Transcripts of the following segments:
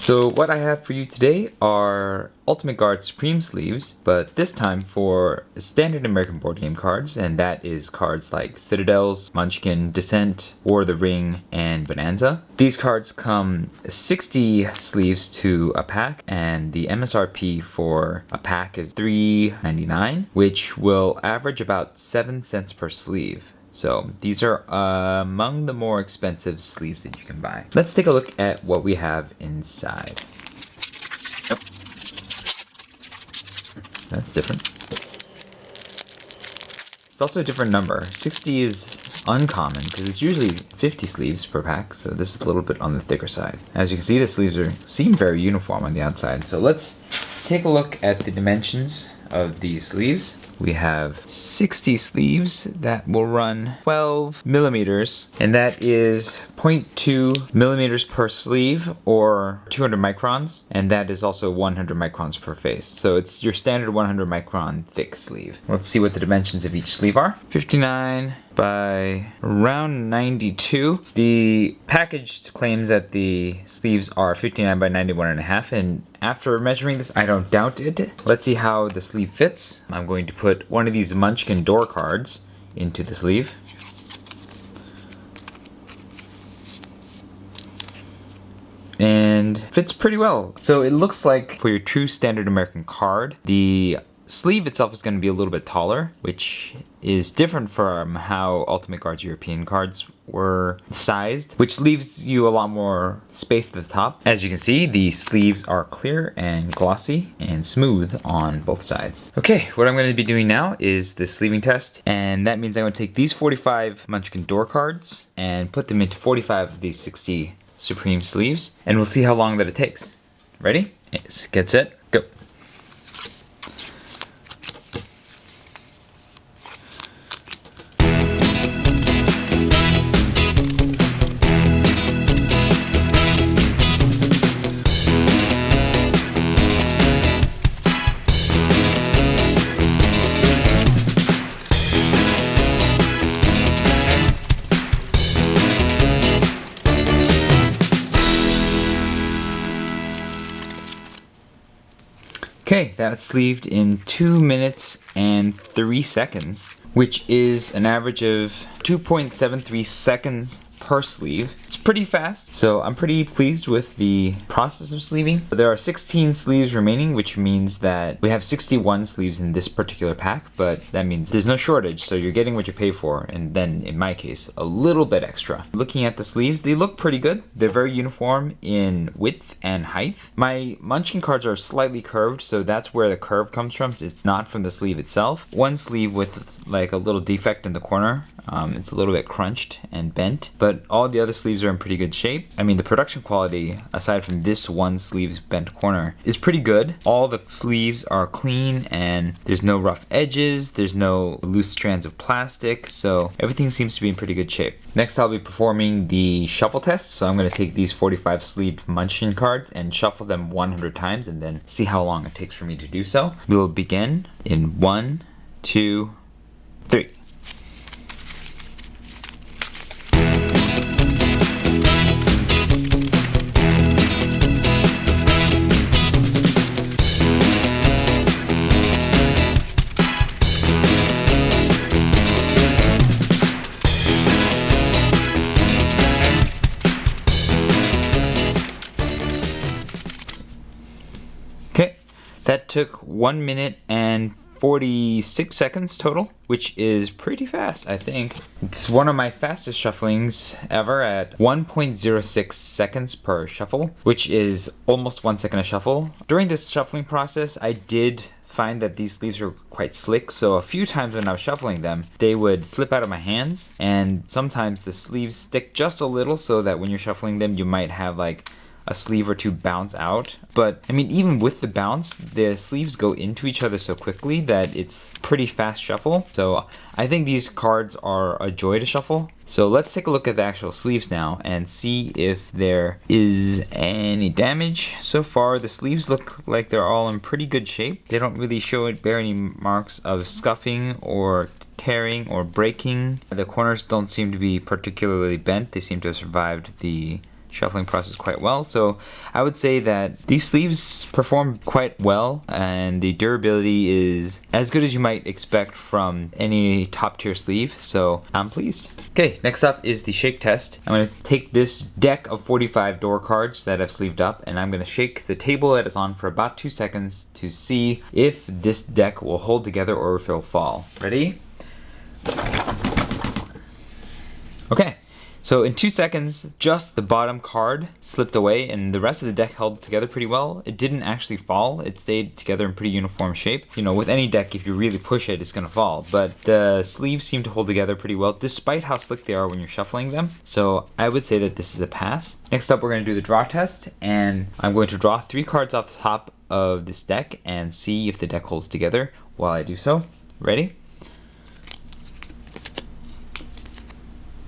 So what I have for you today are Ultimate Guard Supreme sleeves, but this time for standard American board game cards, and that is cards like Citadels, Munchkin, Descent, War of the Ring, and Bonanza. These cards come 60 sleeves to a pack, and the MSRP for a pack is $3.99, which will average about 7 cents per sleeve. So these are among the more expensive sleeves that you can buy. Let's take a look at what we have inside. Oh. That's different. It's also a different number. 60 is uncommon because it's usually 50 sleeves per pack, so this is a little bit on the thicker side. As you can see, the sleeves seem very uniform on the outside. So let's take a look at the dimensions of these sleeves. We have 60 sleeves that will run 12 millimeters, and that is 0.2 millimeters per sleeve, or 200 microns, and that is also 100 microns per face. So it's your standard 100 micron thick sleeve. Let's see what the dimensions of each sleeve are. 59 by around 92. The package claims that the sleeves are 59 by 91.5, and after measuring this, I don't doubt it. Let's see how the sleeve fits. I'm going to put one of these Munchkin door cards into the sleeve. And fits pretty well. So it looks like for your true standard American card, the sleeve itself is going to be a little bit taller, which is different from how Ultimate Guard's European cards were sized, which leaves you a lot more space at the top. As you can see, the sleeves are clear and glossy and smooth on both sides. Okay, what I'm going to be doing now is the sleeving test, and that means I'm going to take these 45 Munchkin door cards and put them into 45 of these 60 Supreme sleeves, and we'll see how long that it takes. Ready? Get set, go. Okay, that's sleeved in 2 minutes and 3 seconds, which is an average of 2.73 seconds per sleeve. It's pretty fast, so I'm pretty pleased with the process of sleeving. There are 16 sleeves remaining, which means that we have 61 sleeves in this particular pack, but that means there's no shortage, so you're getting what you pay for, and then in my case, a little bit extra. Looking at the sleeves, they look pretty good. They're very uniform in width and height. My Munchkin cards are slightly curved, so that's where the curve comes from. It's not from the sleeve itself. One sleeve with like a little defect in the corner. It's a little bit crunched and bent, but all the other sleeves are in pretty good shape. I mean, the production quality, aside from this one sleeve's bent corner, is pretty good. All the sleeves are clean and there's no rough edges, there's no loose strands of plastic, so everything seems to be in pretty good shape. Next, I'll be performing the shuffle test, so I'm going to take these 45 sleeved Munchkin cards and shuffle them 100 times and then see how long it takes for me to do so. We will begin in 1, 2, 3. Okay, that took 1 minute and 46 seconds total, which is pretty fast, I think. It's one of my fastest shufflings ever at 1.06 seconds per shuffle, which is almost 1 second a shuffle. During this shuffling process, I did find that these sleeves were quite slick, so a few times when I was shuffling them, they would slip out of my hands, and sometimes the sleeves stick just a little so that when you're shuffling them, you might have like a sleeve or two bounce out. But I mean, even with the bounce, the sleeves go into each other so quickly that it's pretty fast shuffle. So I think these cards are a joy to shuffle. So let's take a look at the actual sleeves now and see if there is any damage. So far, the sleeves look like they're all in pretty good shape. They don't really bear any marks of scuffing or tearing or breaking. The corners don't seem to be particularly bent. They seem to have survived the shuffling process quite well. So I would say that these sleeves perform quite well, and the durability is as good as you might expect from any top tier sleeve, so I'm pleased. Okay, next up is the shake test. I'm going to take this deck of 45 door cards that I've sleeved up, and I'm going to shake the table that it's on for about 2 seconds to see if this deck will hold together or if it'll fall. Ready? Okay, so in 2 seconds, just the bottom card slipped away and the rest of the deck held together pretty well. It didn't actually fall. It stayed together in pretty uniform shape. You know, with any deck, if you really push it, it's gonna fall. But the sleeves seem to hold together pretty well, despite how slick they are when you're shuffling them. So I would say that this is a pass. Next up, we're gonna do the draw test, and I'm going to draw 3 cards off the top of this deck and see if the deck holds together while I do so. Ready?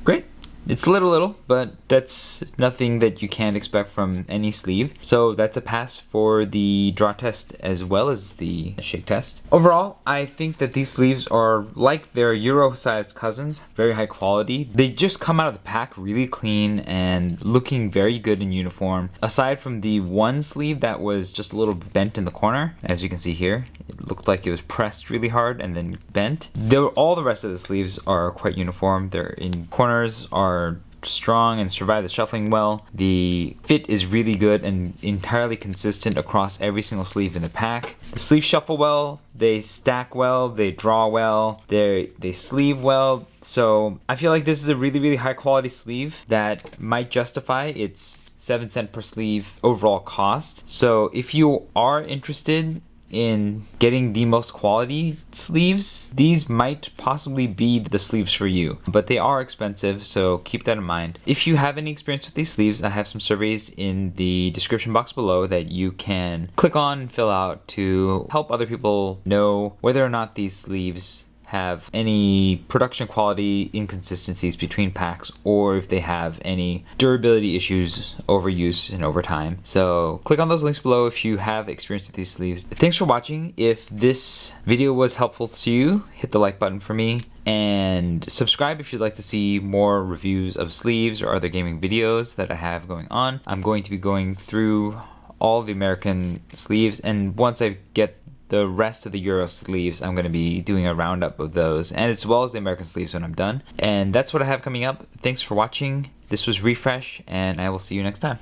Great. It's a little, but that's nothing that you can't expect from any sleeve. So that's a pass for the draw test as well as the shake test. Overall, I think that these sleeves are like their Euro-sized cousins, very high quality. They just come out of the pack really clean and looking very good in uniform. Aside from the one sleeve that was just a little bent in the corner, as you can see here, it looked like it was pressed really hard and then bent. All the rest of the sleeves are quite uniform. Their corners are strong and survive the shuffling well. The fit is really good and entirely consistent across every single sleeve in the pack. The sleeves shuffle well, they stack well, they draw well, they sleeve well. So I feel like this is a really high quality sleeve that might justify its 7 cent per sleeve overall cost. So if you are interested in getting the most quality sleeves, these might possibly be the sleeves for you, but they are expensive, so keep that in mind. If you have any experience with these sleeves, I have some surveys in the description box below that you can click on and fill out to help other people know whether or not these sleeves have any production quality inconsistencies between packs, or if they have any durability issues, overuse, and over time. So click on those links below if you have experience with these sleeves. Thanks for watching. If this video was helpful to you, hit the like button for me, and subscribe if you'd like to see more reviews of sleeves or other gaming videos that I have going on. I'm going to be going through all the American sleeves, and once I get the rest of the Euro sleeves, I'm going to be doing a roundup of those, and as well as the American sleeves when I'm done. And that's what I have coming up. Thanks for watching. This was Refresh, and I will see you next time.